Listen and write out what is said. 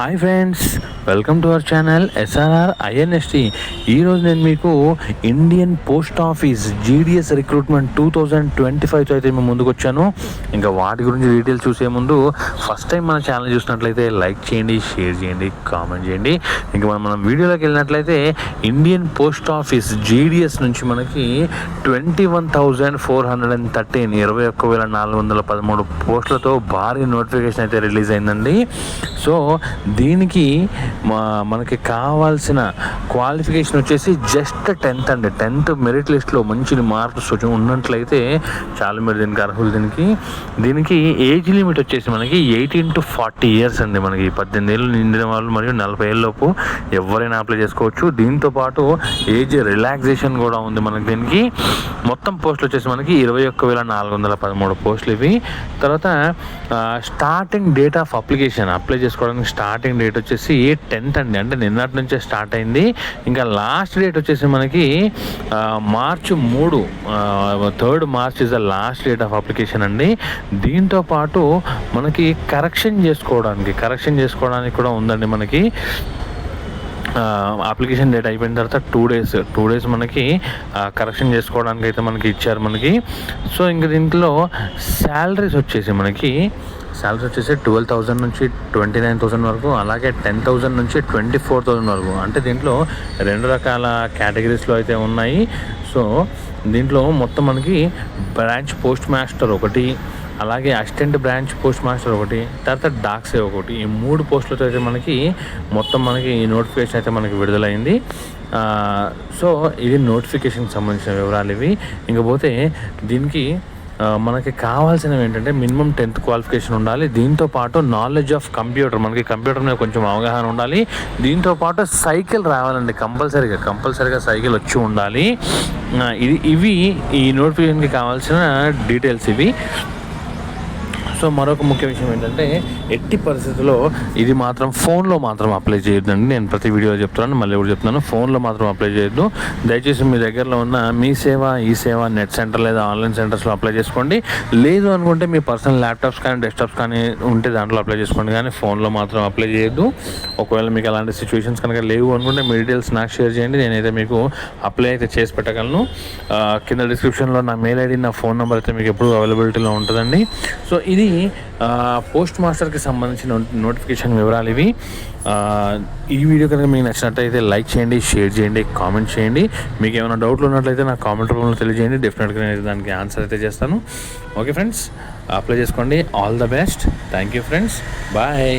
Hi friends, welcome to our channel SRR INST. ఈరోజు నేను మీకు Indian post office GDS recruitment 2025తో అయితే మేము ముందుకు వచ్చాను. ఇంకా వాటి గురించి డీటెయిల్స్ చూసే ముందు ఫస్ట్ టైం మన ఛానల్ చూసినట్లయితే లైక్ చేయండి, షేర్ చేయండి, కామెంట్ చేయండి. ఇంకా మనం వీడియోలోకి వెళ్ళినట్లయితే ఇండియన్ పోస్ట్ ఆఫీస్ జీడిఎస్ నుంచి మనకి 21,413 21,413 పోస్టులతో భారీ నోటిఫికేషన్ అయితే రిలీజ్ అయిందండి. సో దీనికి మనకి కావాల్సిన క్వాలిఫికేషన్ వచ్చేసి జస్ట్ 10th అండి. 10th మెరిట్ లిస్ట్లో మంచి మార్క్స్ ఉన్నట్లయితే చాలా మీరు దీనికి అర్హులు. దీనికి ఏజ్ లిమిట్ వచ్చేసి మనకి 18 to 40 years అండి. మనకి 18 ఏళ్ళు నిండిన వాళ్ళు మరియు 40 ఏళ్ళలోపు ఎవరైనా అప్లై చేసుకోవచ్చు. దీంతోపాటు ఏజ్ రిలాక్సేషన్ కూడా ఉంది మనకి. దీనికి మొత్తం పోస్టులు వచ్చేసి మనకి 21,413 పోస్టులు ఇవి. తర్వాత starting date of application apply చేసుకోవడానికి స్టార్టింగ్ డేట్ వచ్చేసి 10th అండి. అంటే నిన్నటి నుంచే స్టార్ట్ అయింది. ఇంకా లాస్ట్ డేట్ వచ్చేసి మనకి March 3, 3rd March is the last date of application అండి. దీంతో పాటు మనకి కరెక్షన్ చేసుకోవడానికి కూడా ఉందండి. మనకి అప్లికేషన్ డేట్ అయిపోయిన తర్వాత 2 days మనకి కరెక్షన్ చేసుకోవడానికి అయితే మనకి ఇచ్చారు మనకి. సో ఇంకా దీంట్లో శాలరీస్ వచ్చేసి 12,000 నుంచి 29,000 వరకు, అలాగే 10,000 నుంచి 24,000 వరకు. అంటే దీంట్లో 2 రకాల కేటగిరీస్లో అయితే ఉన్నాయి. సో దీంట్లో మొత్తం మనకి బ్రాంచ్ పోస్ట్ మాస్టర్ ఒకటి, అలాగే అసిస్టెంట్ బ్రాంచ్ పోస్ట్ మాస్టర్ ఒకటి, తర్వాత డాక్సే ఒకటి. ఈ 3 పోస్టులతో అయితే మనకి మొత్తం మనకి ఈ నోటిఫికేషన్ అయితే మనకి విడుదలైంది. సో ఇది నోటిఫికేషన్కి సంబంధించిన వివరాలు ఇవి. ఇంకపోతే దీనికి మనకి కావాల్సినవి ఏంటంటే మినిమం 10th క్వాలిఫికేషన్ ఉండాలి. దీంతోపాటు నాలెడ్జ్ ఆఫ్ కంప్యూటర్, మనకి కంప్యూటర్ మీద కొంచెం అవగాహన ఉండాలి. దీంతోపాటు సైకిల్ రావాలండి, కంపల్సరీగా సైకిల్ వచ్చి ఉండాలి. ఇవి ఈ నోటిఫికేషన్కి కావాల్సిన డీటెయిల్స్ ఇవి. సో మరొక ముఖ్య విషయం ఏంటంటే ఎట్టి పరిస్థితుల్లో ఇది మాత్రం ఫోన్లో మాత్రం అప్లై చేయొద్దండి. నేను ప్రతి వీడియోలో చెప్తున్నాను, మళ్ళీ కూడా చెప్తున్నాను, ఫోన్లో మాత్రం అప్లై చేయొద్దు. దయచేసి మీ దగ్గరలో ఉన్న మీ సేవ, ఈ సేవ, నెట్ సెంటర్ లేదా ఆన్లైన్ సెంటర్స్లో అప్లై చేసుకోండి. లేదు అనుకుంటే మీ పర్సనల్ ల్యాప్టాప్స్ కానీ డెస్క్టాప్స్ కానీ ఉంటే దాంట్లో అప్లై చేసుకోండి, కానీ ఫోన్లో మాత్రం అప్లై చేయొద్దు. ఒకవేళ మీకు అలాంటి సిచ్యువేషన్స్ కనుక లేవు అనుకుంటే మీ డీటెయిల్స్ నాకు షేర్ చేయండి, నేనైతే మీకు అప్లై అయితే చేసి పెట్టగలను. కింద డిస్క్రిప్షన్లో నా మెయిల్ ఐడి, నా ఫోన్ నెంబర్ అయితే మీకు ఎప్పుడు అవైలబిలిటీలో ఉంటుందండి. సో ఇది పోస్ట్ మాస్టర్కి సంబంధించిన నోటిఫికేషన్ వివరాలు ఇవి. ఈ వీడియో కనుక మీకు నచ్చినట్లయితే లైక్ చేయండి, షేర్ చేయండి, కామెంట్ చేయండి. మీకు ఏమైనా డౌట్లు ఉన్నట్లయితే నాకు కామెంట్ రూపంలో తెలియజేయండి. డెఫినెట్గా నేను దానికి ఆన్సర్ అయితే చేస్తాను. ఓకే ఫ్రెండ్స్, అప్లై చేసుకోండి. All the best. Thank you friends, bye.